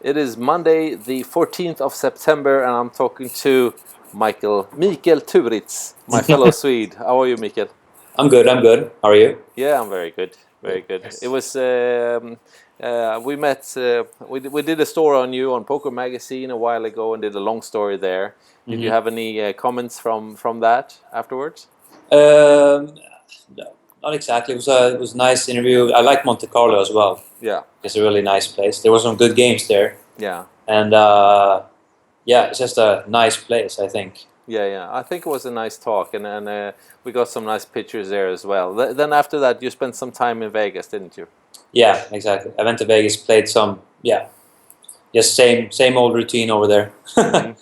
It is Monday, the 14th of September, and I'm talking to Mikael Thuritz, my fellow Swede. How are you, Mikael? I'm good. How are you? Yeah, I'm very good. Very good. Yes. It was we met. We did a story on you on Poker Magazine a while ago, and did a long story there. Did you have any comments from that afterwards? No, not exactly. It was a nice interview. I like Monte Carlo as well. Yeah. It's a really nice place. There were some good games there. Yeah. And yeah, it's just a nice place, I think. Yeah. I think it was a nice talk, and we got some nice pictures there as well. Then after that, you spent some time in Vegas, didn't you? Yeah, exactly. I went to Vegas, played some. Yeah, just same old routine over there, per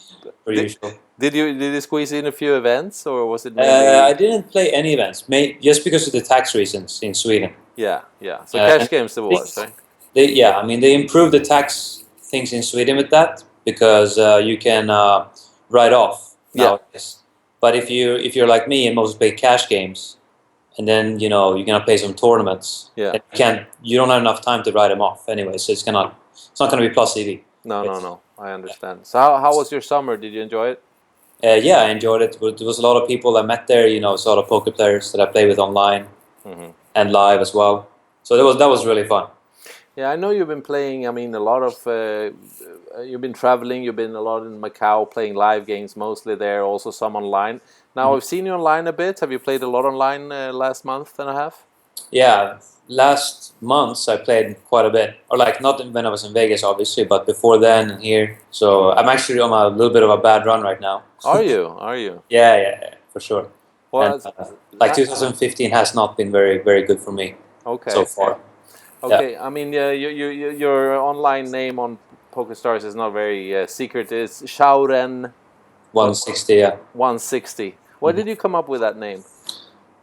usual. Did you squeeze in a few events, or was it mainly? I didn't play any events, just because of the tax reasons in Sweden. Yeah. So cash games there was, right? I mean, they improved the tax things in Sweden with that because you can write off nowadays. But if you're like me and mostly play cash games, and then you're gonna play some tournaments, you don't have enough time to write them off anyway. So it's not gonna be plus EV. No. I understand. So how was your summer? Did you enjoy it? Yeah, I enjoyed it. There was a lot of people I met there. A lot of poker players that I play with online and live as well. So that was really fun. Yeah, I know you've been playing. I mean, a lot of you've been traveling. You've been a lot in Macau playing live games, mostly there. Also some online. Now I've seen you online a bit. Have you played a lot online last month and a half? Yeah, last months I played quite a bit, or like not when I was in Vegas, obviously, but before then and here. So I'm actually on a little bit of a bad run right now. Are you? Yeah, for sure. Well, and, like 2015 has not been very, very good for me so far. Okay, I mean, your online name on PokerStars is not very secret. It's ChaoRen160. Yeah. 160. Why did you come up with that name?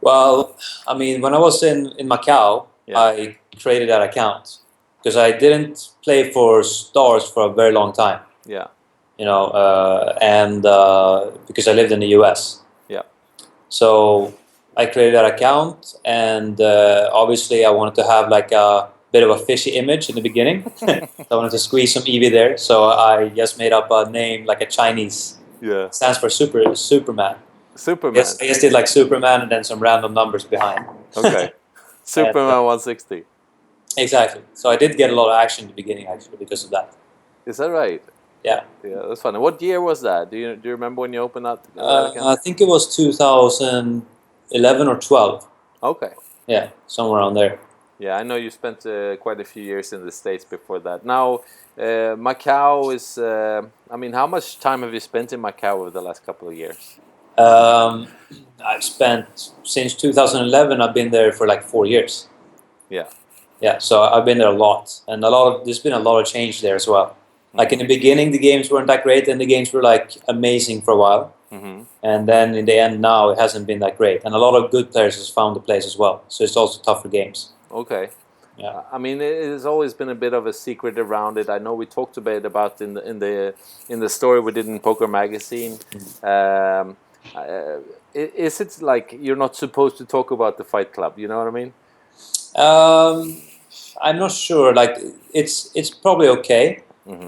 Well, I mean, when I was in Macau, I created that account because I didn't play for stars for a very long time. Yeah. And because I lived in the US. Yeah. So I created that account, and obviously I wanted to have like a bit of a fishy image in the beginning. I wanted to squeeze some EV there, so I just made up a name like a Chinese. Yeah. Stands for Superman. Superman. Yes, I just did like Superman and then some random numbers behind. Okay. Superman 160. Exactly. So I did get a lot of action in the beginning, actually, because of that. Is that right? Yeah. Yeah, that's funny. What year was that? Do you remember when you opened that account? I think it was 2011 or 12. Okay. Yeah, somewhere around there. Yeah, I know you spent quite a few years in the States before that. Now, Macau is... I mean, how much time have you spent in Macau over the last couple of years? I've spent, since 2011, I've been there for like 4 years. Yeah. Yeah, so I've been there a lot. And there's been a lot of change there as well. Like in the beginning, the games weren't that great, and the games were like amazing for a while. And then in the end now, it hasn't been that great. And a lot of good players has found the place as well. So it's also tougher games. Okay. Yeah. I mean, it has always been a bit of a secret around it. I know we talked a bit about in the story we did in Poker Magazine. Is it like you're not supposed to talk about the Fight Club? You know what I mean? I'm not sure. Like it's probably okay,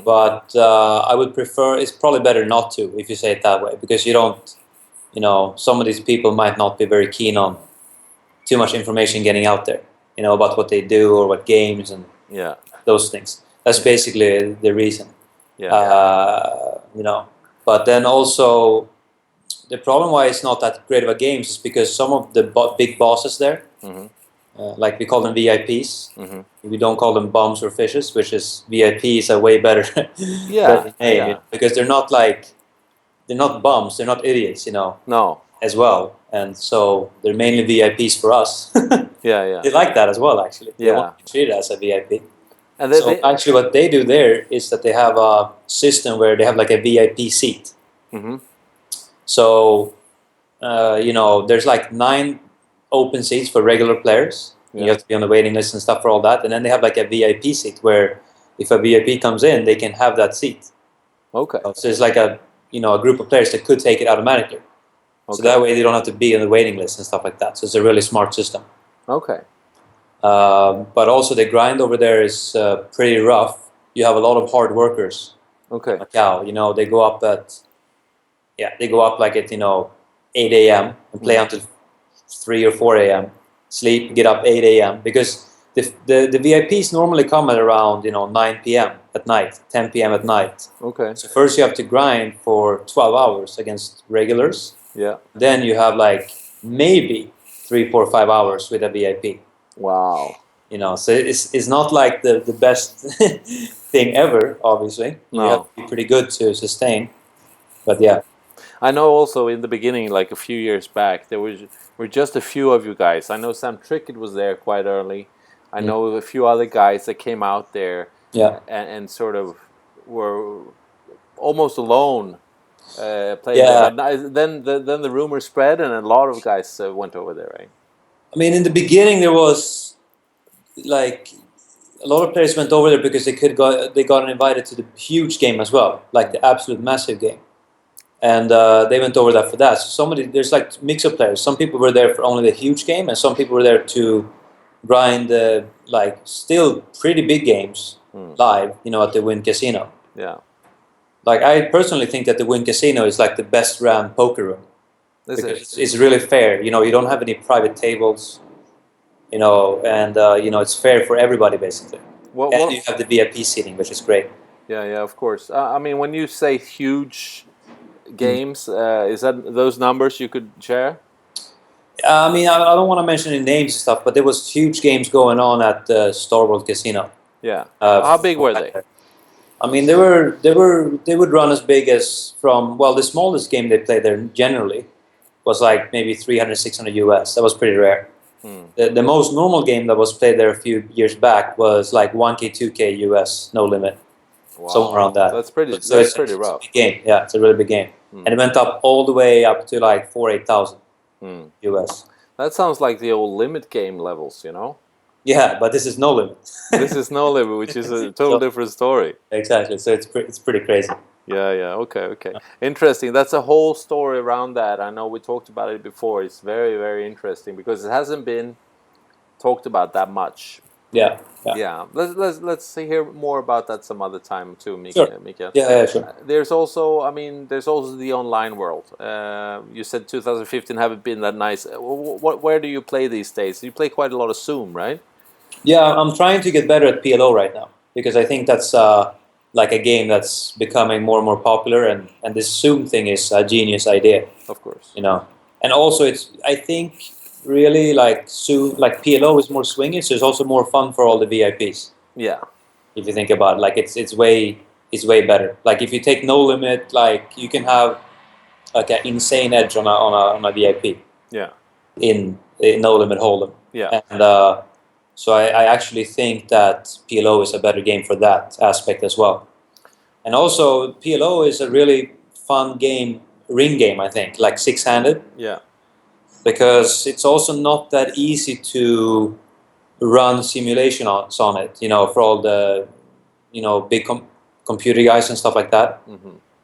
but I would prefer. It's probably better not to, if you say it that way, because you don't. Some of these people might not be very keen on too much information getting out there. About what they do or what games and those things. That's basically the reason. Yeah. But then also the problem why it's not that great of a game is because some of the big bosses there, like we call them VIPs. We don't call them bums or fishes, which is VIP is a way better, better name because they're not bums, they're not idiots, No. as well, and so they're mainly VIPs for us. Yeah. They like that as well, actually. They want to be treated as a VIP. And actually what they do there is that they have a system where they have like a VIP seat. So, there's like 9 open seats for regular players. You have to be on the waiting list and stuff for all that. And then they have like a VIP seat where if a VIP comes in, they can have that seat. Okay. So it's like a group of players that could take it automatically. Okay. So that way they don't have to be on the waiting list and stuff like that. So it's a really smart system. Okay. But also the grind over there is pretty rough. you have a lot of hard workers. Okay. Macau, they go up like at 8 a.m. and play until 3 or 4 a.m. Sleep, get up 8 a.m. because the VIPs normally come at around 9 p.m. at night, 10 p.m. at night. Okay. So first you have to grind for 12 hours against regulars. Yeah. Then you have like maybe 3, 4, 5 hours with a VIP. Wow. So it's not like the best thing ever, obviously. No. You have to be pretty good to sustain. But yeah. I know also in the beginning, like a few years back, there were just a few of you guys. I know Sam Trickett was there quite early. I know a few other guys that came out there and sort of were almost alone playing there. But then the rumor spread and a lot of guys went over there, right? I mean, in the beginning there was like a lot of players went over there because they got invited to the huge game as well, like the absolute massive game. And they went over that for that. So there's like mix of players. Some people were there for only the huge game, and some people were there to grind like still pretty big games live, at the Wynn Casino. Yeah. Like I personally think that the Wynn Casino is like the best ran poker room. Because it's really fair. You don't have any private tables, and it's fair for everybody basically. And you have the VIP seating, which is great. Yeah, of course. I mean, when you say huge games, is that those numbers you could share? I mean, I don't want to mention any names and stuff, but there was huge games going on at the Star World Casino. Yeah. How big were they? I mean, they would run as big as the smallest game they played there generally was like maybe 300, 600 US. That was pretty rare. The most normal game that was played there a few years back was like 1K, 2K US, no limit. Wow. Somewhere around that. That's pretty rough. It's a big game. Yeah, it's a really big game. And it went up all the way up to like 8,000 US. That sounds like the old limit game levels, Yeah, but this is no limit. This is no limit, which is a total different story. Exactly. So it's pretty crazy. Yeah. Okay. Interesting. That's a whole story around that. I know we talked about it before. It's very, very interesting because it hasn't been talked about that much. Yeah. Let's hear more about that some other time too, Mikael. Sure. Yeah, sure. There's also the online world. You said 2015 haven't been that nice. Where do you play these days? You play quite a lot of Zoom, right? Yeah, I'm trying to get better at PLO right now because I think that's like a game that's becoming more and more popular, and this Zoom thing is a genius idea. Of course. And also I think really like PLO is more swingy, so it's also more fun for all the VIPs. Yeah. If you think about it, like it's way better. Like if you take no limit, like you can have like an insane edge on a VIP. Yeah. In no limit hold'em. Yeah. And so I actually think that PLO is a better game for that aspect as well. And also PLO is a really fun game, ring game, I think, like six-handed. Yeah. Because it's also not that easy to run simulation on it, for all the, big computer guys and stuff like that.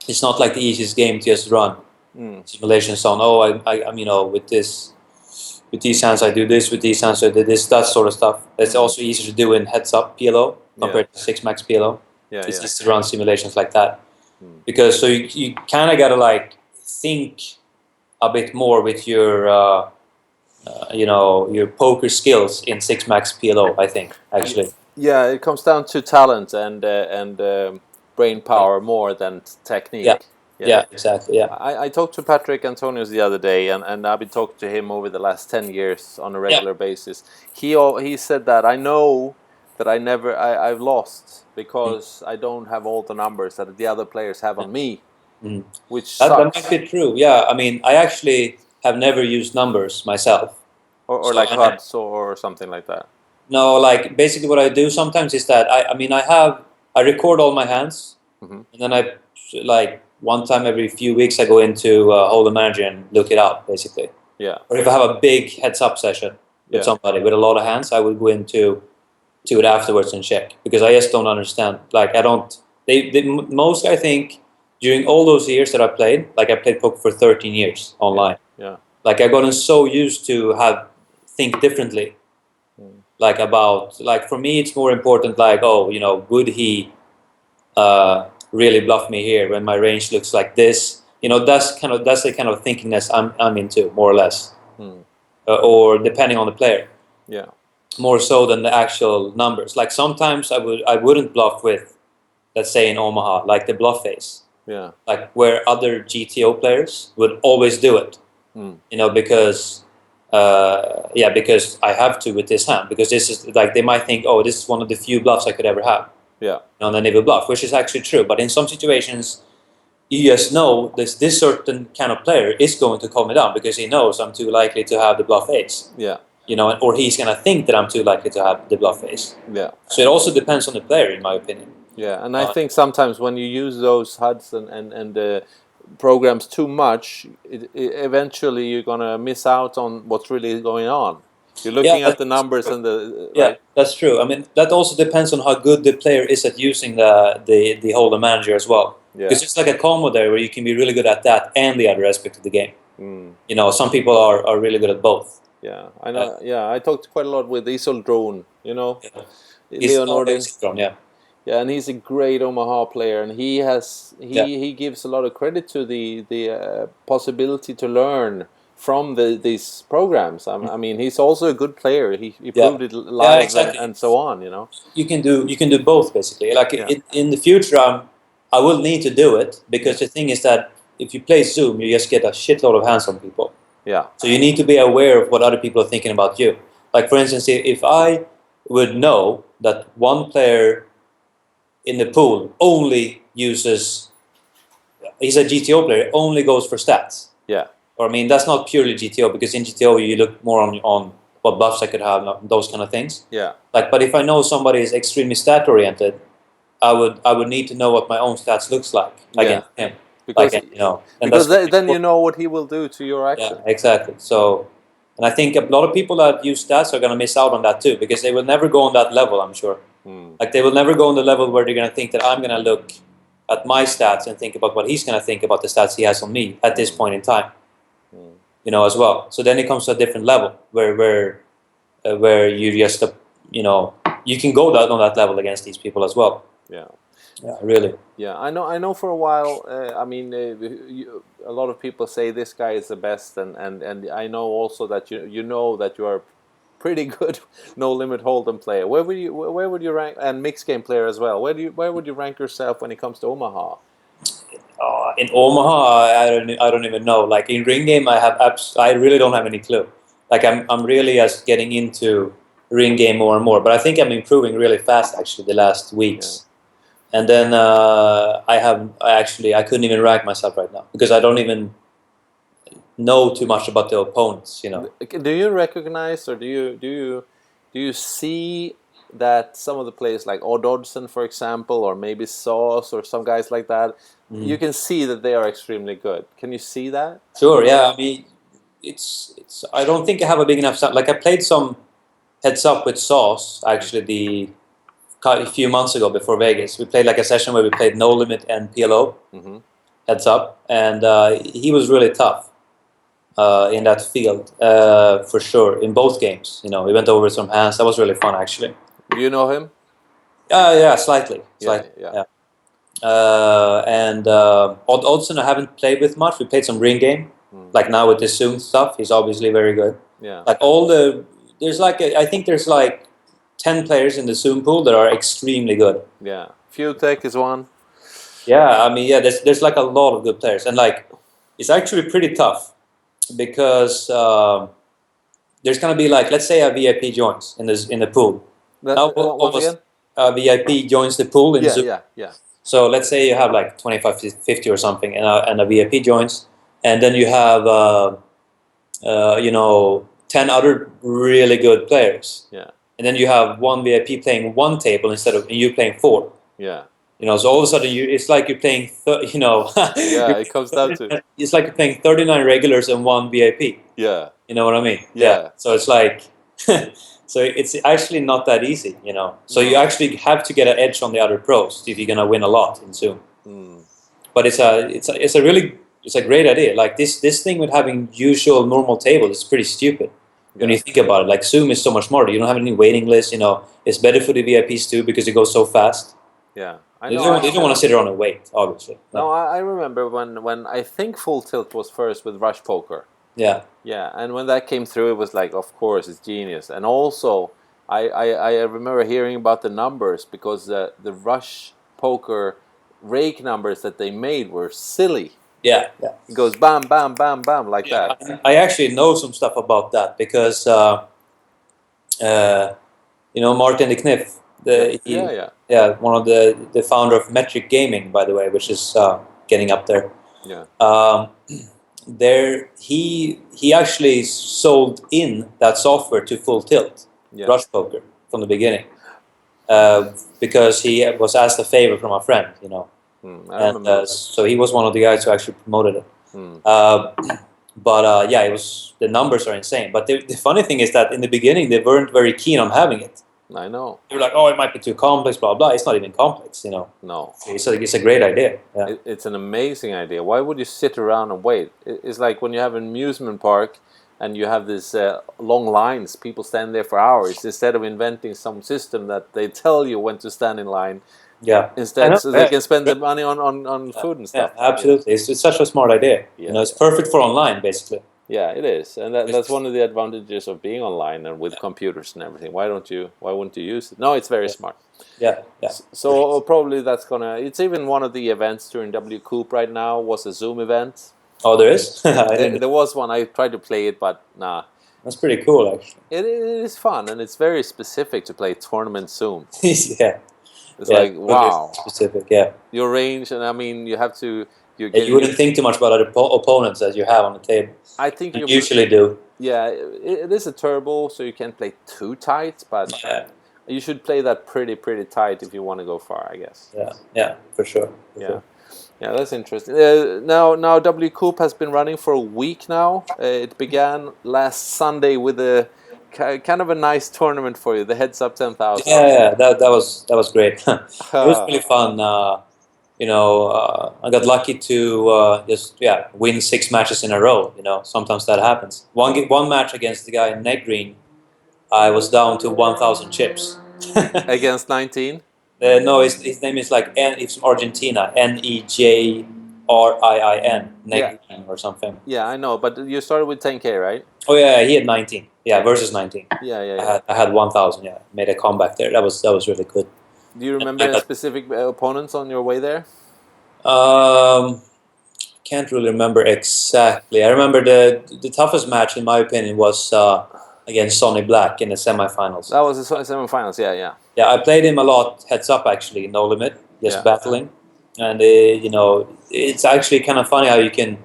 It's not like the easiest game to just run simulations on. I'm with these hands I do this, with these hands I do this, that sort of stuff. It's also easier to do in heads-up PLO compared to 6-max PLO. It's easy to run simulations like that. Because so you kind of got to like think a bit more with your your poker skills in 6-max PLO, I think, actually. Yeah, it comes down to talent and brain power more than technique. Yeah, exactly. Yeah. I talked to Patrick Antonius the other day, and I've been talking to him over the last 10 years on a regular basis. He said that I know that I've lost because I don't have all the numbers that the other players have on me, which sucks. That might be true. Yeah, I mean, I actually have never used numbers myself, or like HUDs or something like that. No, like basically what I do sometimes is that I record all my hands, and then I like. One time every few weeks, I go into Hold'em Manager and look it up, basically. Yeah. Or if I have a big heads-up session with somebody with a lot of hands, I would go into it afterwards and check because I just don't understand. Like I don't. Most I think during all those years that I played, like I played poker for 13 years online. Yeah. Like I gotten so used to think differently. Like for me, it's more important. Like would he really bluff me here when my range looks like this. You know, that's the kind of thinkingness I'm into, more or less, or depending on the player. Yeah. More so than the actual numbers. Like sometimes I wouldn't bluff with, let's say in Omaha, like the bluff face. Yeah. Like where other GTO players would always do it. You know, because because I have to with this hand, because this is like, they might think, oh, this is one of the few bluffs I could ever have. Yeah. And then they will bluff, which is actually true. But in some situations, you just know this certain kind of player is going to calm me down because he knows I'm too likely to have the bluff ace. Yeah. You know, or he's gonna think that I'm too likely to have the bluff ace. Yeah. So it also depends on the player, in my opinion. Yeah, and I think sometimes when you use those HUDs and programs too much, eventually you're gonna miss out on what's really going on. You're looking at the numbers and the yeah, that's true. I mean, that also depends on how good the player is at using the holder manager as well. Yeah. Because it's like a combo there where you can be really good at that and the other aspect of the game. You know, some people are really good at both. Yeah, I know. I talked quite a lot with Isoldrone. You know, Leonordin. Yeah, and he's a great Omaha player, and he gives a lot of credit to the possibility to learn from these programs. I mean, he's also a good player. He proved it live exactly. and so on. You know, you can do both basically. Like in the future, I will need to do it because the thing is that if you play Zoom, you just get a shitload of hands on people. Yeah. So you need to be aware of what other people are thinking about you. Like for instance, if I would know that one player in the pool only uses, he's a GTO player, only goes for stats. Yeah. Or I mean, that's not purely GTO, because in GTO you look more on what buffs I could have, those kind of things. Yeah. Like, but if I know somebody is extremely stat oriented, I would need to know what my own stats looks like against him. Because then you know what he will do to your action. Yeah, exactly. So, and I think a lot of people that use stats are going to miss out on that too, because they will never go on that level, I'm sure. Like they will never go on the level where they're going to think that I'm going to look at my stats and think about what he's going to think about the stats he has on me at this point in time. You know, as well. So then it comes to a different level where you just, you know, you can go on that level against these people as well. Yeah. Yeah, really. Yeah, I know. For a while, I mean, a lot of people say this guy is the best, and I know also that you know that you are pretty good no limit hold'em player. Where would you rank, and mixed game player as well? Where would you rank yourself when it comes to Omaha? In Omaha, I don't even know. Like in ring game, I really don't have any clue. Like I'm really just getting into ring game more and more. But I think I'm improving really fast actually the last weeks. Yeah. And then I couldn't even rank myself right now because I don't even know too much about the opponents. You know. Do you recognize or do you see that some of the players like Odd Dodson, for example, or maybe Sauce or some guys like that, you can see that they are extremely good. Can you see that? Sure. Yeah. I mean, it's. I don't think I have a big enough. Like I played some heads up with Sauce actually a few months ago before Vegas. We played like a session where we played No Limit and PLO heads up, and he was really tough in that field for sure in both games. You know, we went over some hands. That was really fun actually. Do you know him? Yeah, slightly. Yeah. And Odd Dodson I haven't played with much. We played some ring game. Like now with the Zoom stuff, he's obviously very good. Yeah. Like I think there's like 10 players in the Zoom pool that are extremely good. Yeah. Futek is one. Yeah, I mean, there's like a lot of good players, and like it's actually pretty tough because there's gonna be like, let's say a VIP joins in the pool. Once again? A VIP joins the pool in Zoom. Yeah. So let's say you have like 25, 50 or something, and a VIP joins, and then you have 10 other really good players. Yeah. And then you have one VIP playing one table instead of you playing 4. Yeah. You know, so all of a sudden it's like you're playing. Yeah, it comes down to. It's like you're playing 39 regulars and 1 VIP. Yeah. You know what I mean? Yeah. So it's like, so it's actually not that easy, you know. So you actually have to get an edge on the other pros if you're gonna win a lot in Zoom. But it's a great idea. Like this thing with having usual normal tables is pretty stupid. When you think about it, like Zoom is so much smarter. You don't have any waiting lists. You know, it's better for the VIPs too because it goes so fast. Yeah, I They know. don't want to sit around and wait, obviously. No, I remember when I think Full Tilt was first with Rush Poker. Yeah. Yeah, and when that came through, it was like, of course, it's genius. And also, I remember hearing about the numbers because the Rush Poker rake numbers that they made were silly. Yeah, yeah. It goes bam, bam, bam, bam, like that. I actually know some stuff about that because Martin de Kniff, one of the founder of Metric Gaming, by the way, which is getting up there. Yeah. He actually sold in that software to Full Tilt, Rush Poker, from the beginning, because he was asked a favor from a friend, so he was one of the guys who actually promoted it. But it was, the numbers are insane. But the funny thing is that in the beginning they weren't very keen on having it. I know. They were like, "Oh, it might be too complex, blah blah." It's not even complex, No. It's a great idea. Yeah. It's an amazing idea. Why would you sit around and wait? It's like when you have an amusement park and you have these long lines. People stand there for hours instead of inventing some system that they tell you when to stand in line. Yeah. Instead, so they can spend the money on food and stuff. Yeah, absolutely. Yeah. It's such a smart idea. Yeah. It's perfect for online, basically. Yeah, it is, and that's one of the advantages of being online and with computers and everything. Why wouldn't you use it? No, it's very smart. Yeah, yeah. So probably that's gonna. It's even one of the events during WCOOP right now was a Zoom event. Oh, there is. There was one. I tried to play it, but nah. That's pretty cool, actually. It is fun, and it's very specific to play tournament Zoom. Yeah. It's like, wow. Specific, yeah. Your range, and I mean, you have to. You wouldn't think too much about other opponents as you have on the table. I think you usually do. Yeah, it is a turbo, so you can't play too tight, but you should play that pretty tight if you want to go far, I guess. Yeah, for sure. Yeah, that's interesting. Now WCOOP has been running for a week now. It began last Sunday with a kind of a nice tournament for you, the Heads Up 10,000. Yeah, that was great. It was really fun. I got lucky to win 6 matches in a row. Sometimes that happens. One match against the guy in net green, I was down to 1,000 chips. Against 19? No, his name is like it's from Argentina. NEJRIIN, Negrin or something. Yeah, I know, but you started with 10K, right? Oh yeah, he had 19. Yeah, versus 19. Yeah. I had 1,000. Yeah, made a comeback there. That was really good. Do you remember specific opponents on your way there? Can't really remember exactly. I remember the toughest match, in my opinion, was against Sonny Black in the semifinals. That was the semifinals, yeah. Yeah, I played him a lot heads up, actually, no limit, just battling. And, it's actually kind of funny how you can...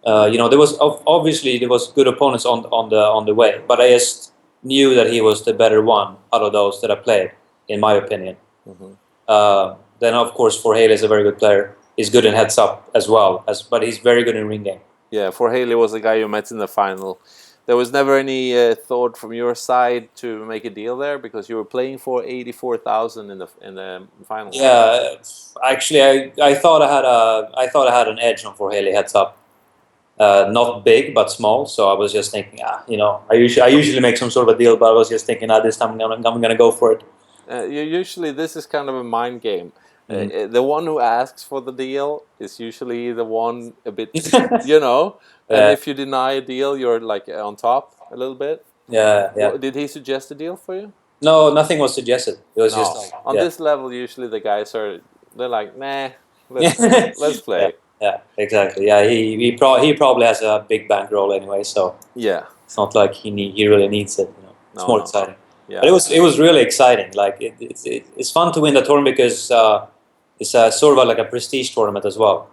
there was obviously good opponents on the way, but I just knew that he was the better one out of those that I played, in my opinion. Then of course Forhaley is a very good player. He's good in heads up as well, but he's very good in ring game. Yeah, Forhaley was the guy you met in the final. There was never any thought from your side to make a deal there because you were playing for 84,000 in the final. Yeah, actually, I thought I had an edge on Forhaley heads up. Not big, but small. So I was just thinking, I usually make some sort of a deal, but I was just thinking, this time I'm gonna go for it. Usually, this is kind of a mind game. The one who asks for the deal is usually the one a bit, And if you deny a deal, you're like on top a little bit. Yeah. Did he suggest a deal for you? No, nothing was suggested. It was just like, on this level. Usually, the guys they're like, nah, let's play. Yeah, exactly. Yeah, he probably has a big bankroll anyway, so it's not like he really needs it. It's more exciting. Yeah. But it was really exciting. Like it's fun to win the tournament because it's sort of like a prestige tournament as well.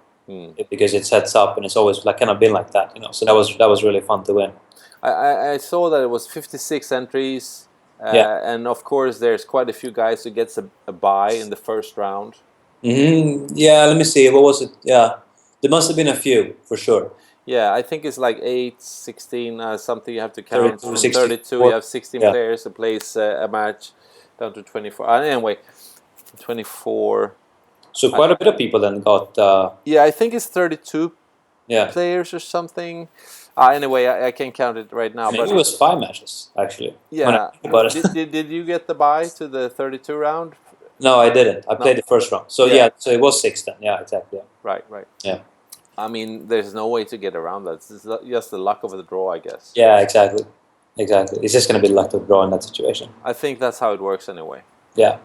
Because it's heads up and it's always like kind of been like that. So that was really fun to win. I saw that it was 56 entries. And of course, there's quite a few guys who gets a bye in the first round. Yeah, let me see. What was it? Yeah, there must have been a few for sure. Yeah, I think it's like 8, 16, something you have to count. 32, 32, you have 16 players that plays a match down to 24. Anyway, 24. So quite a bit of people then got... yeah, I think it's 32 players or something. Anyway, I can't count it right now. Maybe it was 5 matches, actually. Yeah. Did you get the bye to the 32 round? No, I didn't. I played the first round. So Yeah. so it was 6 then. Yeah, exactly. Right. Yeah. I mean, there's no way to get around that. It's just the luck of the draw, I guess. Yeah, exactly. It's just going to be luck to draw in that situation. I think that's how it works anyway. Yeah.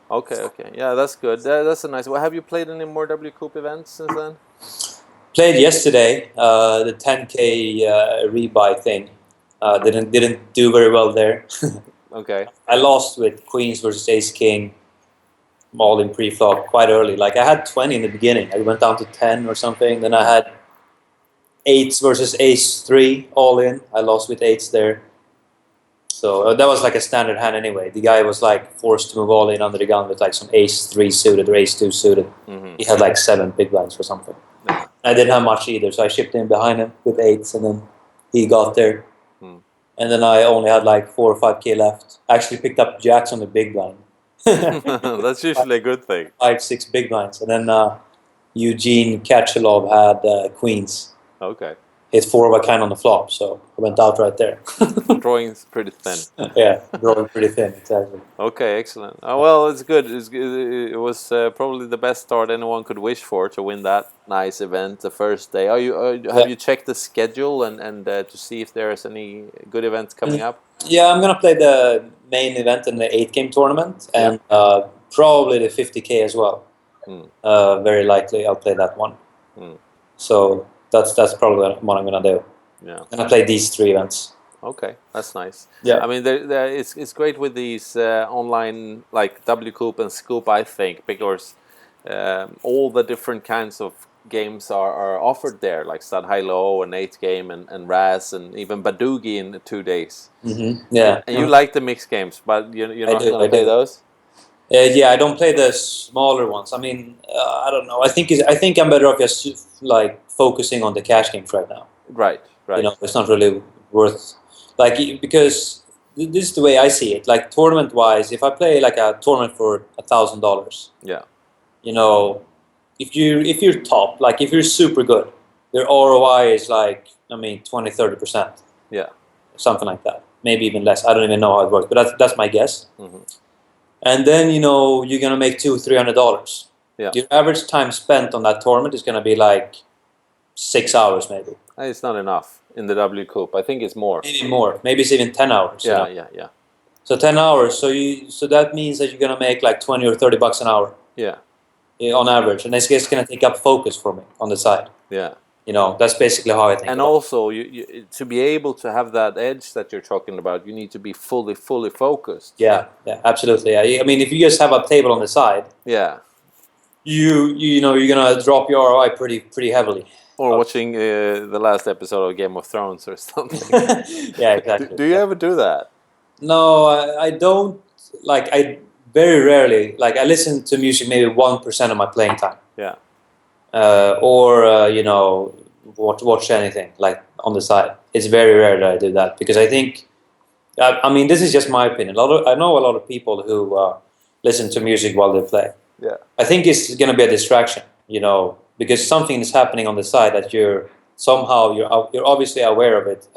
Okay. Yeah, that's good. That's a nice. Well, have you played any more WCOOP events since then? Played yesterday, the 10K rebuy thing. Didn't do very well there. Okay. I lost with Queens versus Ace King, all in pre-flop quite early. Like I had 20 in the beginning. I went down to 10 or something. Then I had 8s versus Ace 3 all in. I lost with 8s there. So that was like a standard hand anyway. The guy was like forced to move all in under the gun with like some Ace 3 suited or Ace 2 suited. He had like 7 big blinds or something. Yeah. I didn't have much either, so I shipped in behind him with 8s, and then he got there. And then I only had like 4 or 5K left. I actually picked up jacks on the big blind. That's usually a good thing. 5, 6 big blinds. And then Eugene Kachelov had queens. Okay. Hit 4 of a kind on the flop, so I went out right there. Drawing's pretty thin. Yeah, drawing pretty thin, exactly. Okay, excellent. Well, it's good. It was probably the best start anyone could wish for to win that nice event the first day. Have you checked the schedule and to see if there's any good events coming up? Yeah, I'm gonna play the main event in the 8-game tournament and probably the 50K as well. Very likely, I'll play that one. So that's probably what I'm gonna do. Yeah. And I play these 3 events. Okay, that's nice. Yeah. I mean, it's great with these online like WCOOP and Scoop, I think, because all the different kinds of games are offered there, like Stud High Low and 8-game and Raz and even Badoogie in 2 days. Yeah. And you like the mixed games, but you're not going to play those? Yeah, I don't play the smaller ones. I mean, I don't know. I think I'm better off just like focusing on the cash games right now. Right. You know, it's not really worth because this is the way I see it. Like tournament wise, if I play like a tournament for $1,000, yeah, you know, if you're top, like if you're super good, your ROI is like 20-30%. Yeah, something like that. Maybe even less. I don't even know how it works, but that's my guess. And then you're gonna make $200-300. Yeah. Your average time spent on that tournament is gonna be like 6 hours, maybe. It's not enough in the WCOOP. I think it's more. Maybe more. Maybe it's even 10 hours. Yeah. So 10 hours. So that means that you're gonna make like $20 or $30 an hour. Yeah. On average, and it's just gonna take up focus for me on the side. Yeah. That's basically how I think. And also, you to be able to have that edge that you're talking about, you need to be fully focused. Yeah, absolutely. Yeah. I mean, if you just have a table on the side, you're gonna drop your ROI pretty heavily. Or watching the last episode of Game of Thrones or something. Yeah, exactly. Do you ever do that? No, I don't. Like, I very rarely. Like, I listen to music maybe 1% of my playing time. Yeah. Or watch anything like on the side. It's very rare that I do that because I think. I mean, this is just my opinion. I know a lot of people who listen to music while they play. Yeah. I think it's going to be a distraction, because something is happening on the side that you're obviously aware of it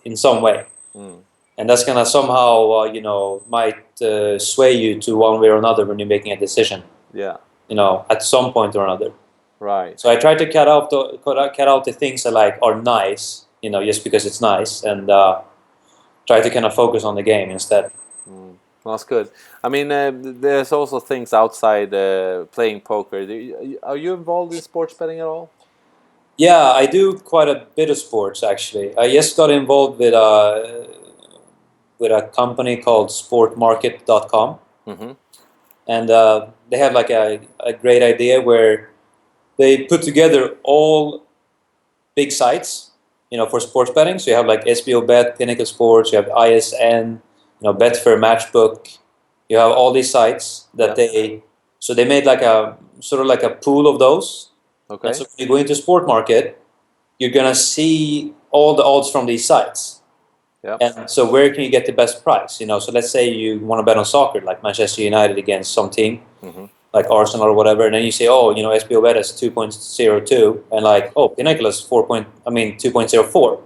in some way, and that's going to somehow might sway you to one way or another when you're making a decision. Yeah. At some point or another. Right. So I try to cut out the things that are nice, just because it's nice, and try to kind of focus on the game instead. That's good. I mean, there's also things outside playing poker. Are you involved in sports betting at all? Yeah, I do quite a bit of sports, actually. I just got involved with a company called sportmarket.com. And they have like a great idea where they put together all big sites, for sports betting. So you have like SBO Bet, Pinnacle Sports, you have ISN, Betfair, Matchbook. You have all these sites that they made like a sort of like a pool of those. Okay. And so when you go into Sport Market, you're gonna see all the odds from these sites. Yeah. And so where can you get the best price? So let's say you want to bet on soccer, like Manchester United against some team, like Arsenal or whatever, and then you say, SBO Bet is 2.02, and Pinnacle is 2.04.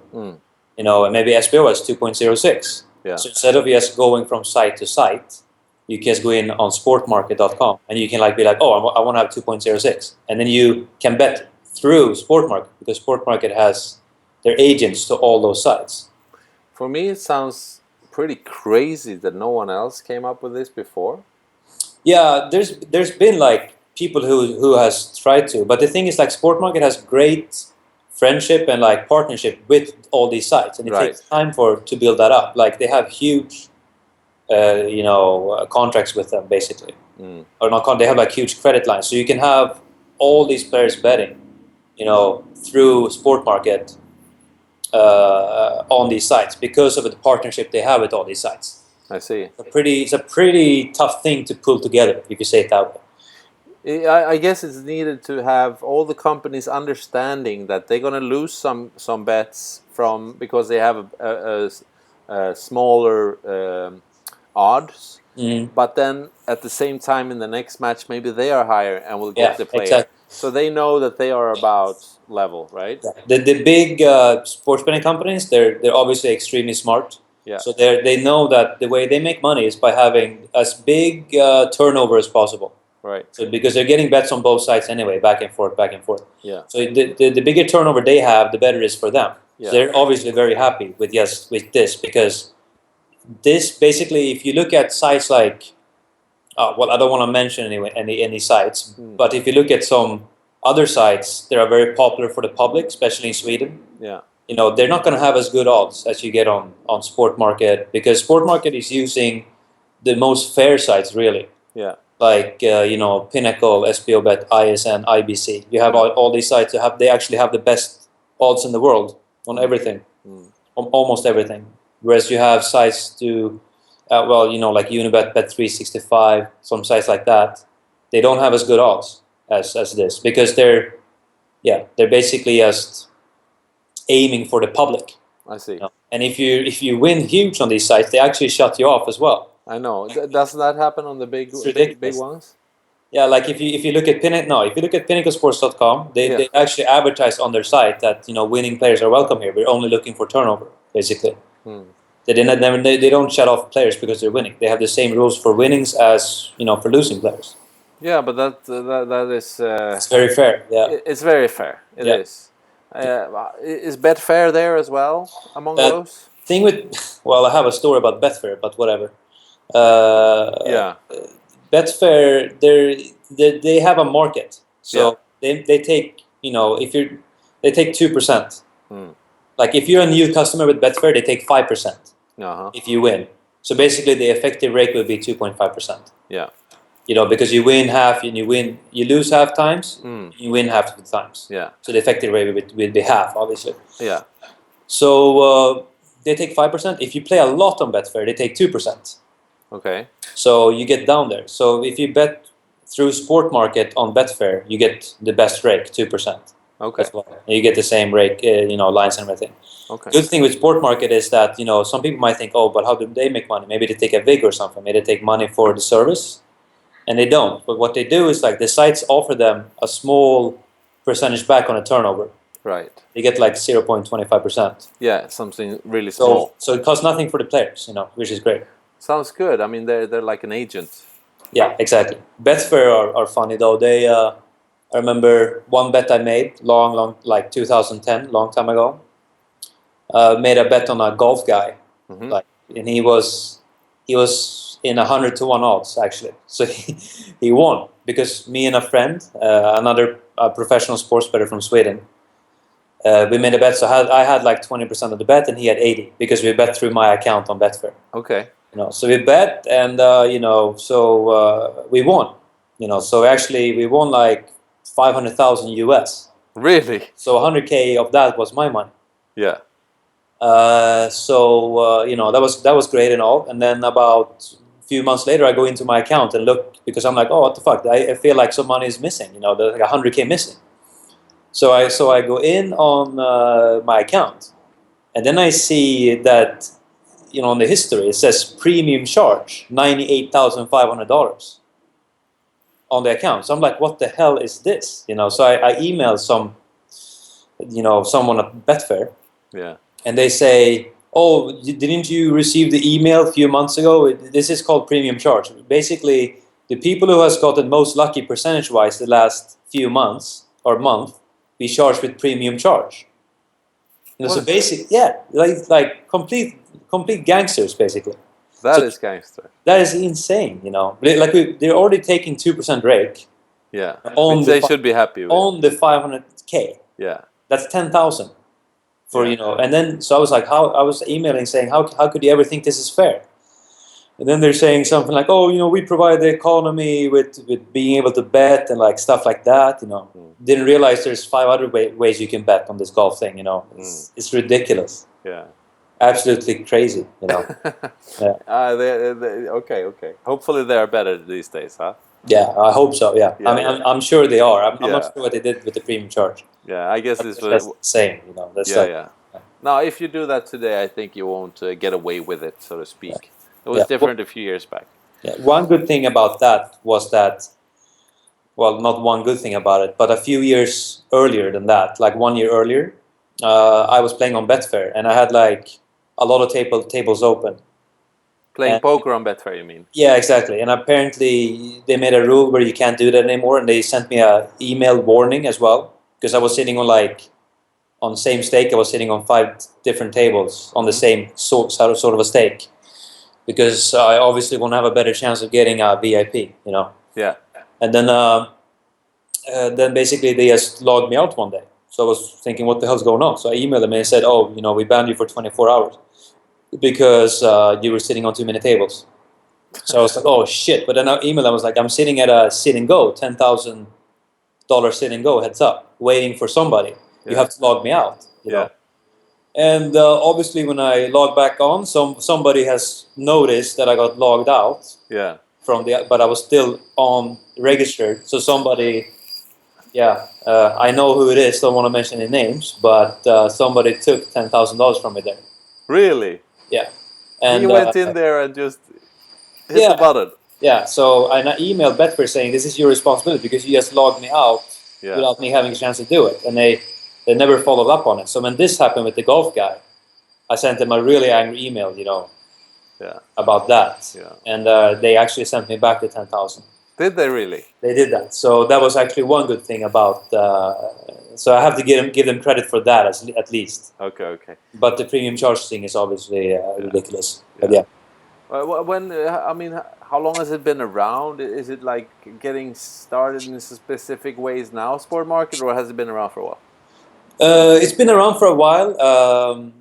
And maybe SBO is 2.06. Yeah. So instead of just going from site to site, you just go in on sportmarket.com and you can like be like, oh, I want to have 2.06, and then you can bet through Sportmarket because Sportmarket has their agents to all those sites. For me, it sounds pretty crazy that no one else came up with this before. Yeah, there's been like people who has tried to, but the thing is like Sportmarket has great friendship and like partnership with all these sites, and it takes time to build that up. Like they have huge, contracts with them basically, or not. They have like huge credit lines, so you can have all these players betting, through Sportmarket on these sites because of the partnership they have with all these sites. I see. It's a pretty tough thing to pull together, if you say it that way. I guess it's needed to have all the companies understanding that they're going to lose some bets because they have a smaller odds, but then at the same time in the next match maybe they are higher and will get the player. Exactly. So they know that they are about level, right? The big sports betting companies, they're obviously extremely smart. Yeah. So they know that the way they make money is by having as big turnover as possible. Right. So because they're getting bets on both sides anyway, back and forth. Yeah. So the bigger turnover they have, the better it is for them. Yeah. So they're obviously very happy with this because this basically, if you look at sites like, I don't want to mention any sites, but if you look at some other sites that are very popular for the public, especially in Sweden, yeah, they're not going to have as good odds as you get on Sportmarket because Sportmarket is using the most fair sites really. Yeah. Like Pinnacle, SBOBet, ISN, IBC. You have all these sites. They actually have the best odds in the world on everything, on almost everything. Whereas you have sites to, like Unibet, Bet365, some sites like that. They don't have as good odds as this because they're basically just aiming for the public. I see. And if you win huge on these sites, they actually shut you off as well. I know. Doesn't that happen on the big ones? Yeah, like if you look at pinnaclesports.com, they actually advertise on their site that winning players are welcome here. We're only looking for turnover, basically. They don't shut off players because they're winning. They have the same rules for winnings as for losing players. Yeah, but that is. It's very fair. Yeah, it's very fair. It is. Is Betfair there as well among those? Thing with I have a story about Betfair, but whatever. Betfair, they have a market, so they take they take 2%. Like if you're a new customer with Betfair, they take 5% if you win. So basically, the effective rate will be 2.5%. Yeah. Because you win half and you lose half times, you win half of the times. Yeah. So the effective rate will be half, obviously. Yeah. So they take 5%. If you play a lot on Betfair, they take 2%. Okay. So you get down there. So if you bet through Sportmarket on Betfair, you get the best rate, 2%. Okay. You get the same rate, lines and everything. Okay. Good thing with Sportmarket is that some people might think, oh, but how do they make money? Maybe they take a VIG or something. Maybe they take money for the service, and they don't. But what they do is like the sites offer them a small percentage back on a turnover. Right. They get like 0.25%. Yeah, something really small. So it costs nothing for the players, which is great. Sounds good. I mean, they're like an agent. Yeah, exactly. Betfair are funny though. They I remember one bet I made long, like 2010, long time ago. Made a bet on a golf guy, and he was in 100 to 1 odds actually. So he won because me and a friend, another professional sports bettor from Sweden, we made a bet. So I had like 20% of the bet, and he had 80 because we bet through my account on Betfair. Okay. So we bet, and we won. So actually we won like 500,000 US. Really? So 100K of that was my money. Yeah. That was great and all. And then about a few months later, I go into my account and look because I'm like, oh, what the fuck? I feel like some money is missing. There's like 100K missing. So I go in on my account, and then I see that on the history it says premium charge $98,500 on the account. So I'm like, what the hell is this? So I emailed someone at Betfair. Yeah. And they say, oh, didn't you receive the email a few months ago? This is called premium charge. Basically, the people who has gotten most lucky percentage-wise the last few months or month, we charge with premium charge. You know, so basic, yeah, like complete gangsters basically. That is gangster. That is insane, you know. Like they're already taking 2% rake. Yeah, on which they should be happy with. On the 500K. Yeah, that's 10,000 for you know. And then so I was like, I was emailing saying, how could you ever think this is fair? And then they're saying something like, oh, you know, we provide the economy with being able to bet and like stuff like that, you know. Didn't realize there's 5 other ways you can bet on this golf thing, you know. It's ridiculous. Yeah. Absolutely crazy, you know. Okay. Hopefully they are better these days, huh? Yeah, I hope so. Yeah, I mean, I'm sure they are. I'm not sure what they did with the premium charge. Yeah, I guess that's the same. You know, that's Now, if you do that today, I think you won't get away with it, so to speak. It was different a few years back. Yeah, one good thing about that was that, well, not one good thing about it, but a few years earlier than that, like 1 year earlier, I was playing on Betfair, and I had like a lot of tables open. Playing poker on Betfair, you mean? Yeah, exactly. And apparently they made a rule where you can't do that anymore, and they sent me a email warning as well, because I was sitting on on the same stake. I was sitting on 5 different tables on the same sort of a stake, because I obviously won't have a better chance of getting a VIP, you know. Yeah. And then basically they just logged me out one day. So I was thinking, what the hell's going on? So I emailed them and they said, oh, you know, we banned you for 24 hours because you were sitting on too many tables. So I was like, oh shit. But then I emailed them, I was like, I'm sitting at a sit and go, $10,000 sit and go, heads up, waiting for somebody. Yeah. You have to log me out, you know. And obviously when I log back on, somebody has noticed that I got logged out. Yeah. But I was still on registered. So somebody, I know who it is, don't want to mention any names, but somebody took $10,000 from me there. Really? Yeah. And you went in there and just hit the button. Yeah, so I emailed Betfair saying, this is your responsibility because you just logged me out without me having a chance to do it. And they never followed up on it. So when this happened with the golf guy, I sent them a really angry email, you know, about that. Yeah. And they actually sent me back the 10,000. Did they really? They did that. So that was actually one good thing about. So I have to give them credit for that at least. Okay. But the premium charge thing is obviously ridiculous. Yeah. But when I mean, how long has it been around? Is it like getting started in specific ways now, sport market, or has it been around for a while? It's been around for a while.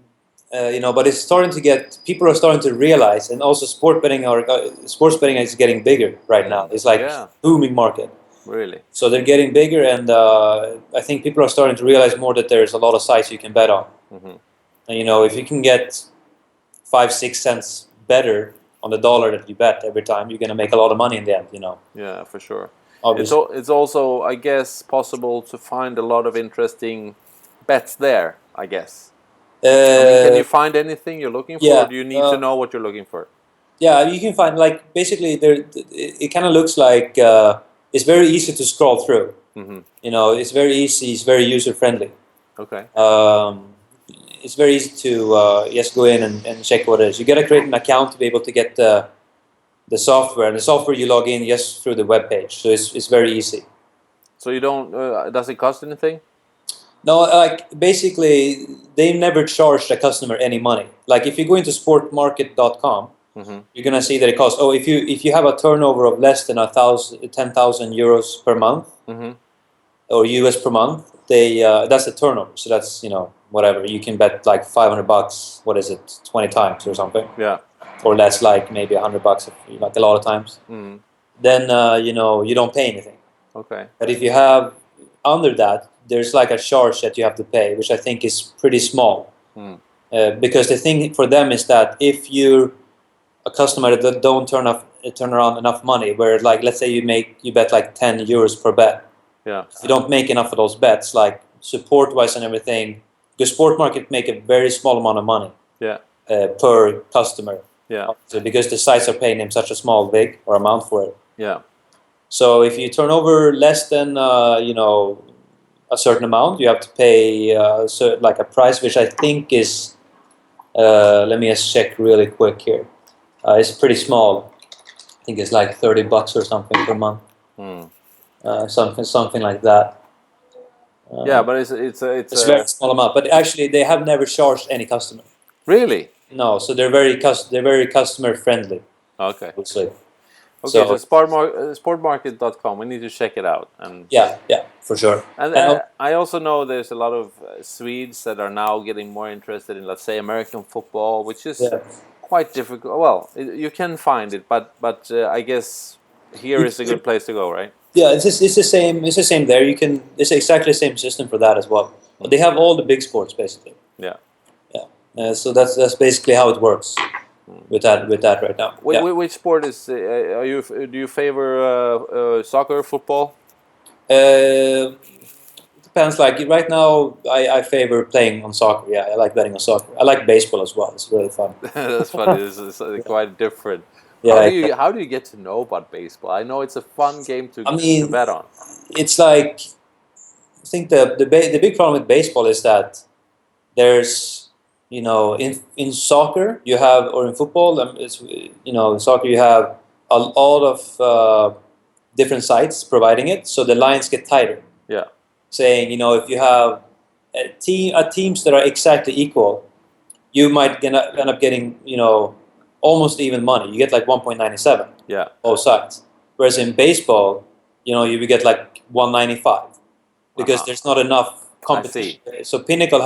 You know, but it's starting to people are starting to realize, and also sports betting is getting bigger right now. It's like booming market. Really? So they're getting bigger, and I think people are starting to realize more that there's a lot of sites you can bet on. And, you know, if you can get 5-6 cents better on the dollar that you bet every time, you're going to make a lot of money in the end. You know. Yeah, for sure. It's also, I guess, possible to find a lot of interesting bets there, I guess. I mean, can you find anything you're looking for, or do you need to know what you're looking for? Yeah, you can find, like, basically, it kind of looks like it's very easy to scroll through. You know, it's very easy, it's very user-friendly. Okay. It's very easy to just go in and check what it is. You got to create an account to be able to get the software, and the software you log in just through the web page, so it's very easy. So you don't, does it cost anything? No, like basically they never charge the customer any money. Like if you go into sportmarket.com, you're gonna see that it costs. Oh, if you have a turnover of less than 10,000 euros per month, or US per month, that's the turnover. So that's, you know, whatever, you can bet like $500. What is it, 20 times or something? Yeah. Or less, like maybe $100, like a lot of times. Then you know, you don't pay anything. Okay. But if you have under that, there's like a charge that you have to pay, which I think is pretty small. Because the thing for them is that if you're a customer that don't turn around enough money, where like let's say you bet like 10 euros per bet. Yeah. If you don't make enough of those bets, like support wise and everything, the sport market make a very small amount of money. Yeah. Per customer. Yeah. So because the sites are paying them such a small amount for it. Yeah. So if you turn over less than you know, a certain amount, you have to pay like a price, which I think is Let me just check really quick here. It's pretty small. I think it's like $30 or something per month. Something like that. Yeah, but it's a very small amount. But actually, they have never charged any customer. Really? No, so they're very customer friendly. Okay. Obviously. Okay, so sportmarket.com. We need to check it out. And yeah, for sure. And I also know there's a lot of Swedes that are now getting more interested in, let's say, American football, which is quite difficult. Well, you can find it, but I guess here is a good place to go, right? Yeah, it's the same. It's the same there. It's exactly the same system for that as well. But they have all the big sports basically. Yeah. Yeah. So that's basically how it works with that right now. Which sport is? Do you favor soccer, football? Depends. Like right now, I favor playing on soccer. Yeah, I like betting on soccer. I like baseball as well. It's really fun. That's funny. It's quite different. Yeah. How do you get to know about baseball? I know it's a fun game to bet on. It's like, I think the big problem with baseball is that there's, in soccer you have, or in football, in soccer you have a lot of different sites providing it, so the lines get tighter. Yeah. Saying, if you have teams that are exactly equal, you might end up getting, almost even money. You get like 1.97. Yeah. Both sides. Whereas in baseball, you would get like 195 because there's not enough competition. So Pinnacle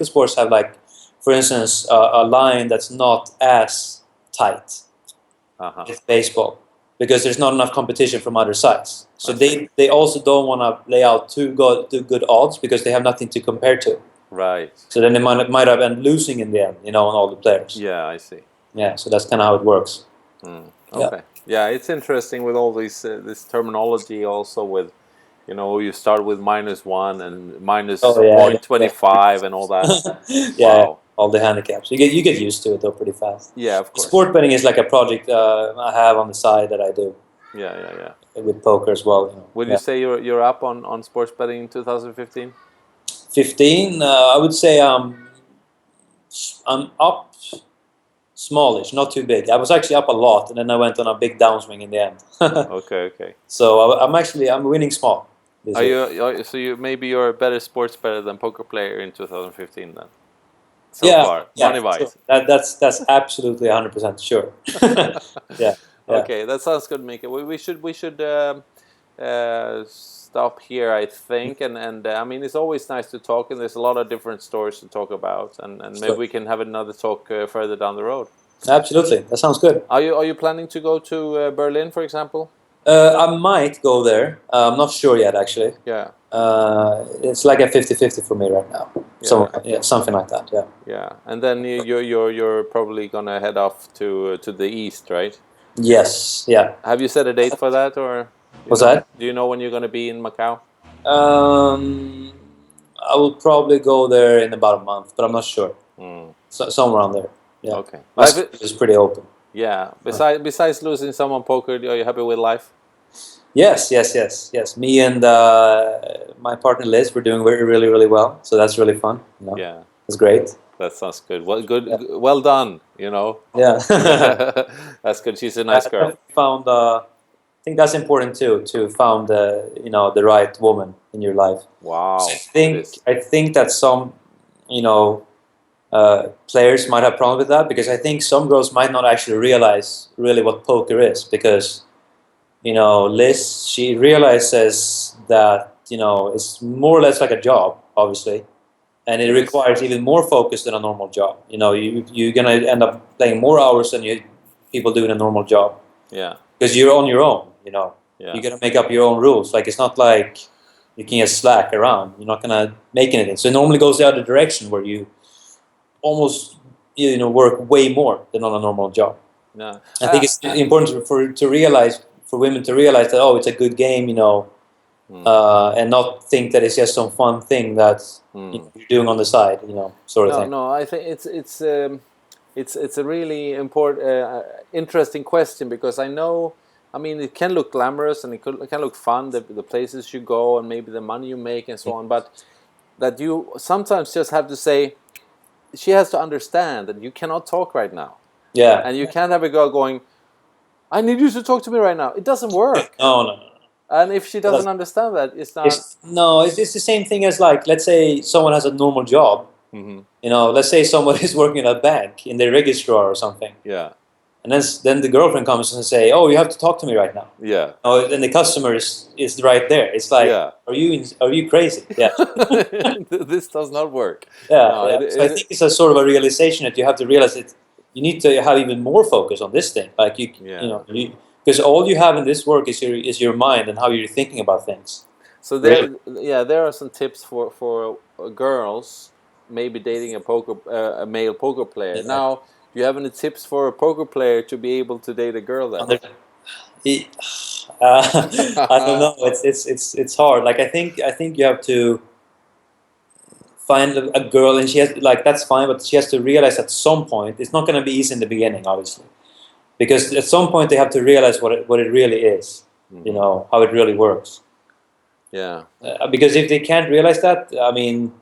Sports have, like, for instance, a line that's not as tight with baseball because there's not enough competition from other sides. So they also don't want to lay out too good odds because they have nothing to compare to. Right. So then they might have been losing in the end, on all the players. Yeah, I see. Yeah, so that's kind of how it works. Okay. Yeah, it's interesting with all this terminology also with, you start with -1 and minus 0.25 and all that. Wow. All the handicaps. You get used to it though pretty fast. Yeah, of course. Sport betting is like a project I have on the side that I do. Yeah. With poker as well. Would you say you're up on sports betting in 2015? 15, I would say I'm up smallish, not too big. I was actually up a lot, and then I went on a big downswing in the end. Okay. So I'm winning small. So you're a better sports bettor than poker player in 2015 then? So far, money-wise. Sure. That's absolutely 100% sure. Yeah. Okay, that sounds good, Mikael. We should stop here, I think, and I mean, it's always nice to talk, and there's a lot of different stories to talk about, and maybe we can have another talk further down the road. Absolutely, that sounds good. Are you planning to go to Berlin, for example? I might go there. I'm not sure yet, actually. Yeah. It's like a 50-50 for me right now. So something like that. Yeah. Yeah, and then you're probably gonna head off to the east, right? Yes. Yeah. Have you set a date for that, or? What's that? Do you know when you're gonna be in Macau? I will probably go there in about a month, but I'm not sure. So, somewhere around there. Yeah. Okay. Life is pretty open. Yeah. Besides losing someone poker, are you happy with life? Yes. Me and my partner Liz, we're doing really, really well. So that's really fun. Yeah. It's great. That sounds good. Well done. Yeah. That's good. She's a nice girl. I think that's important too, to found the right woman in your life. Wow. So I think that some players might have problems with that, because I think some girls might not actually realize really what poker is, because Liz, she realizes that it's more or less like a job, obviously, and it requires even more focus than a normal job. You're gonna end up playing more hours than people do in a normal job. Yeah. Because you're on your own. Yeah. You gotta make up your own rules. Like, it's not like you can just slack around. You're not gonna make anything. So it normally goes the other direction, where you almost work way more than on a normal job. No. I think it's important for women to realize that it's a good game, and not think that it's just some fun thing that you're doing on the side, sort of thing. No, I think it's a really important, interesting question, because I mean, it can look glamorous and it can look fun, the places you go and maybe the money you make and so on, but that you sometimes just have to say, she has to understand that you cannot talk right now. Yeah. And you can't have a girl going, I need you to talk to me right now. It doesn't work. No. And if she doesn't understand that, it's not... It's the same thing as, like, let's say someone has a normal job. Mm-hmm. You know, let's say someone is working at a bank in the registrar or something. Yeah. And then the girlfriend comes and say, "Oh, you have to talk to me right now." Yeah. Oh, then the customer is right there. It's like, Yeah. Are you crazy? Yeah. This does not work. Yeah. No, Yeah. So I think it's a sort of a realization that you have to realize that you need to have even more focus on this thing. Like you know, because all you have in this work is your mind and how you're thinking about things. So there are some tips for girls maybe dating a male poker player. Yeah. Now, do you have any tips for a poker player to be able to date a girl then? I don't know. It's hard. Like I think you have to find a girl, and she has, like, that's fine, but she has to realize at some point it's not going to be easy in the beginning, obviously, because at some point they have to realize what it really is. You know, how it really works. Yeah. Because if they can't realize that, I mean,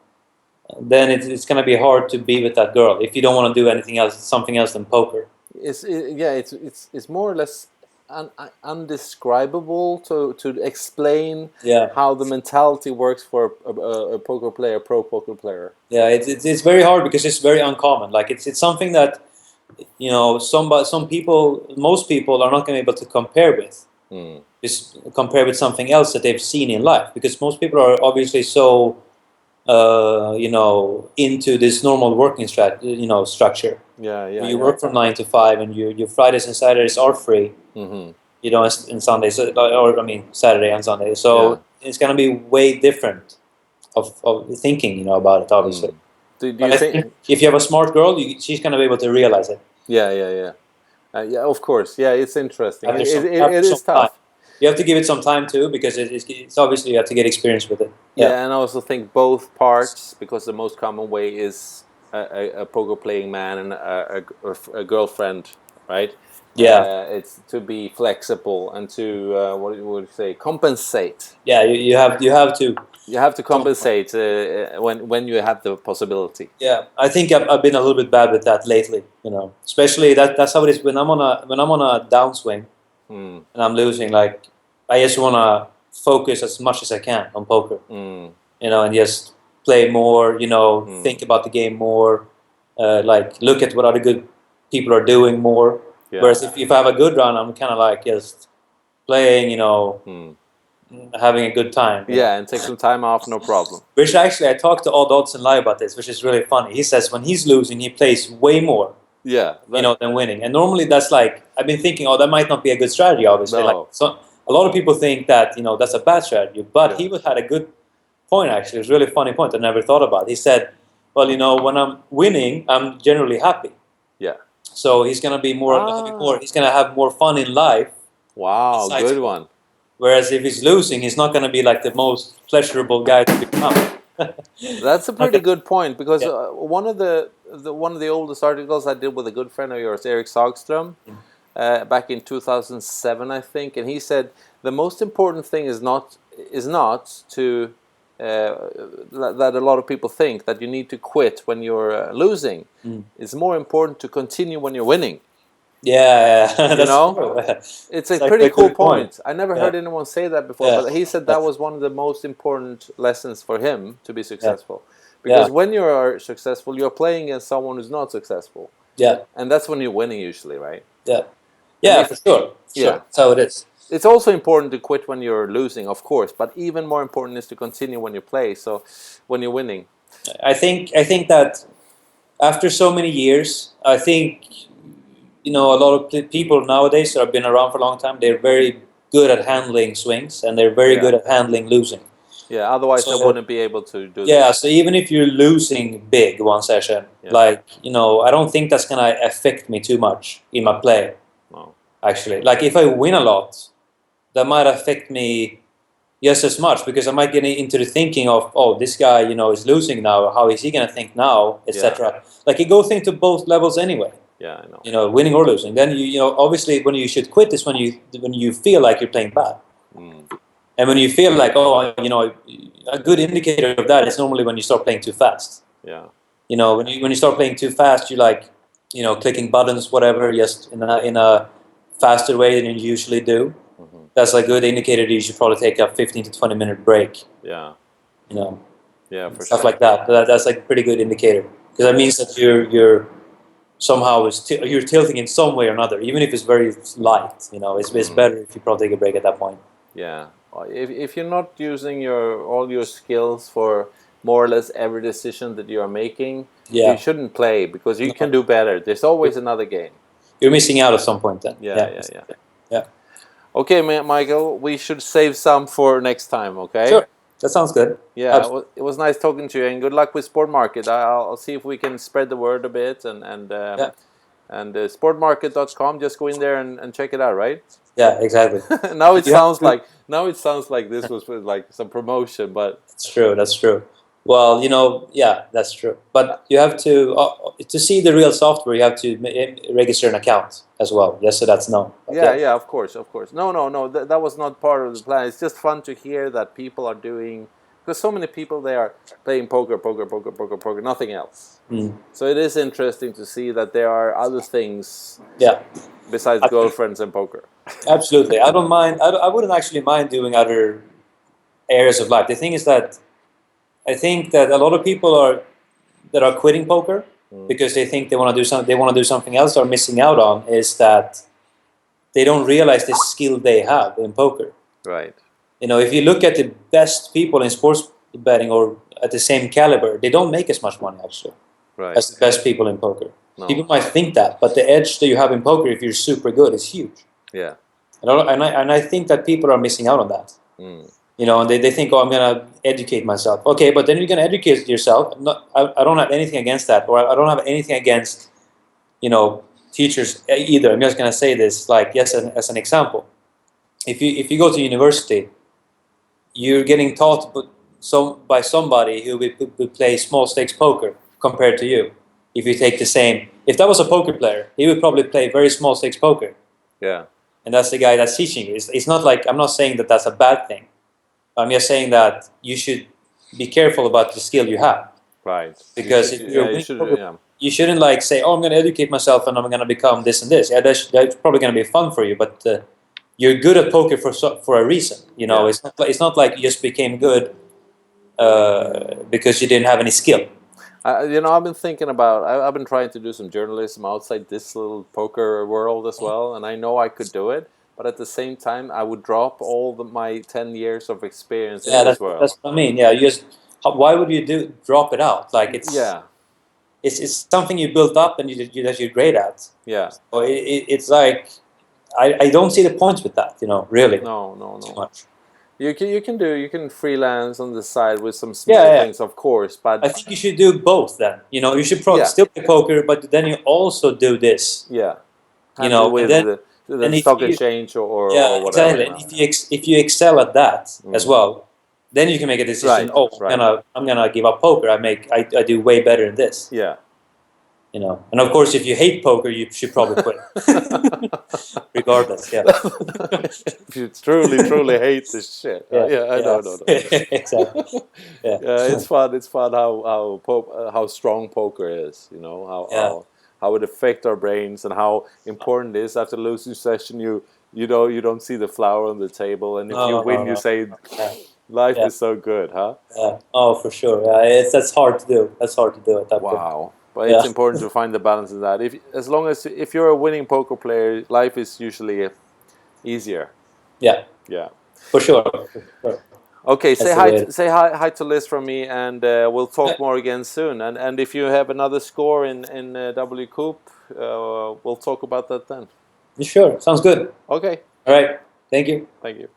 then it's going to be hard to be with that girl if you don't want to do anything else, something else than poker. It's more or less undescribable to explain how the mentality works for a poker player, pro poker player. Yeah, it's very hard because it's very uncommon. Like it's something that, you know, most people are not going to be able to compare with. Just compare with something else that they've seen in life, because most people are obviously so you know, into this normal working structure. You work from 9 to 5, and your Fridays and Saturdays are free. You know, and Sundays, or I mean Saturday and Sunday. So it's going to be way different of thinking, you know, about it, obviously. Do you think if you have a smart girl, she's going to be able to realize it? Yeah, of course. Yeah, it's interesting. It is tough. Time. You have to give it some time too, because it's obviously you have to get experience with it. Yeah, and I also think both parts, because the most common way is a poker playing man and a girlfriend, right? Yeah, it's to be flexible and to what would you say, compensate. Yeah, you have to. You have to compensate when you have the possibility. Yeah, I think I've been a little bit bad with that lately. You know, especially that's how it is when I'm on a downswing. And I'm losing, like, I just want to focus as much as I can on poker, you know, and just play more, you know, think about the game more, like look at what other good people are doing more. Whereas if I have a good run, I'm kind of like just playing, you know, having a good time. Yeah, and take some time off, no problem. Which actually, I talked to Odd Odds and Live about this, which is really funny. He says when he's losing, he plays way more. Yeah, you know, than winning. And normally that's like, I've been thinking, that might not be a good strategy, obviously. No. Like, so a lot of people think that, you know, that's a bad strategy. But he had a good point, actually. It was a really funny point I never thought about. He said, well, you know, when I'm winning, I'm generally happy. Yeah. So he's going to be he's going to have more fun in life. Wow, good one. Whereas if he's losing, he's not going to be like the most pleasurable guy to become. That's a pretty good point, because one of the oldest articles I did with a good friend of yours, Eric Sagström, back in 2007, I think, and he said the most important thing is not to that a lot of people think that you need to quit when you're losing. It's more important to continue when you're winning. Yeah, you know, it's a pretty cool point. I never heard anyone say that before, but he said that was one of the most important lessons for him to be successful. Because when you are successful, you're playing against someone who's not successful. Yeah, and that's when you're winning usually, right? For sure. That's how it is. It's also important to quit when you're losing, of course, but even more important is to continue when you play. So when you're winning, I think that after so many years, I think, you know, a lot of people nowadays that have been around for a long time, they're very good at handling swings, and they're very good at handling losing. Yeah, otherwise they wouldn't be able to do Yeah, so even if you're losing big one session, like, you know, I don't think that's going to affect me too much in my play. No. Actually. Like, if I win a lot, that might affect me just as much, because I might get into the thinking of, oh, this guy, you know, is losing now. How is he going to think now, etc. Like, you go think to both levels anyway. Yeah, I know. You know, winning or losing. Then you know, obviously, when you should quit is when you feel like you're playing bad, and when you feel like, oh, you know, a good indicator of that is normally when you start playing too fast. Yeah. You know, when you start playing too fast, you like, you know, clicking buttons, whatever, just in a faster way than you usually do. That's a good indicator that you should probably take a 15 to 20-minute break. Yeah. You know, For stuff sure. like that. That's like a pretty good indicator, because that means that you're somehow you're tilting in some way or another, even if it's very light. You know, it's better if you probably take a break at that point. Yeah. If you're not using all your skills for more or less every decision that you are making, you shouldn't play, because you can do better. There's always another game. You're missing out at some point then. Yeah. Okay, Michael, we should save some for next time, okay? Sure. That sounds good. Yeah, it was nice talking to you, and good luck with Sport Market. I'll see if we can spread the word a bit, and sportmarket.com. Just go in there and check it out, right? Yeah, exactly. Now it sounds like this was like some promotion, but that's true. Well, you know, yeah, that's true. But you have to see the real software. You have to register an account as well. Just so that's known. Okay. Yeah, of course. No. That was not part of the plan. It's just fun to hear that people are doing, because so many people, they are playing poker, nothing else. So it is interesting to see that there are other things. Yeah. Besides girlfriends and poker. Absolutely, I don't mind. I wouldn't actually mind doing other areas of life. The thing is that I think that a lot of people that are quitting poker because they think they want to do something. They want to do something else. Or missing out on is that they don't realize the skill they have in poker. Right. You know, if you look at the best people in sports betting or at the same caliber, they don't make as much money actually as the best people in poker. No. People might think that, but the edge that you have in poker, if you're super good, is huge. Yeah. And I think that people are missing out on that. You know, and they think, oh, I'm going to educate myself. Okay, but then you're going to educate yourself. I don't have anything against that, or I don't have anything against, you know, teachers either. I'm just going to say this, like, yes, as an example. If you go to university, you're getting taught by somebody who would play small stakes poker compared to you. If you take the same, if that was a poker player, he would probably play very small stakes poker. Yeah. And that's the guy that's teaching you. It's not like, I'm not saying that that's a bad thing. I'm just saying that you should be careful about the skill you have. Right. Because you shouldn't like say, oh, I'm going to educate myself and I'm going to become this and this. Yeah, that's probably going to be fun for you, but you're good at poker for a reason. You know, it's not like you just became good because you didn't have any skill. You know, I've been thinking about. I've been trying to do some journalism outside this little poker world as well, and I know I could do it. But at the same time, I would drop all my 10 years of experience in this world. That's what I mean. Yeah, why would you drop it out? Like it's something you built up and that you're great at. Yeah. So it's like I don't see the points with that. You know, really. No. Too much. You can freelance on the side with some small things, of course, but I think you should do both. Then you know you should still play poker, but then you also do this. Yeah. You know, with the stock exchange or whatever. Exactly. And if you excel at that as well, then you can make a decision. I'm gonna give up poker. I do way better in this. Yeah. You know, and of course, if you hate poker, you should probably quit. Regardless, if you truly hate this shit, I know. Exactly. It's fun. It's fun how strong poker is. You know how it affects our brains and how important it is. After losing session, you don't see the flower on the table, and if you win, you say, "Life is so good, huh?" Yeah. Oh, for sure. Yeah, that's hard to do. That's hard to do at that point. Wow. But it's important to find the balance in that. If you're a winning poker player, life is usually easier. Yeah. For sure. Okay, say hi to Liz from me, and we'll talk more again soon. And if you have another score in WCOOP, we'll talk about that then. Sure, sounds good. Okay. All right. Thank you. Thank you.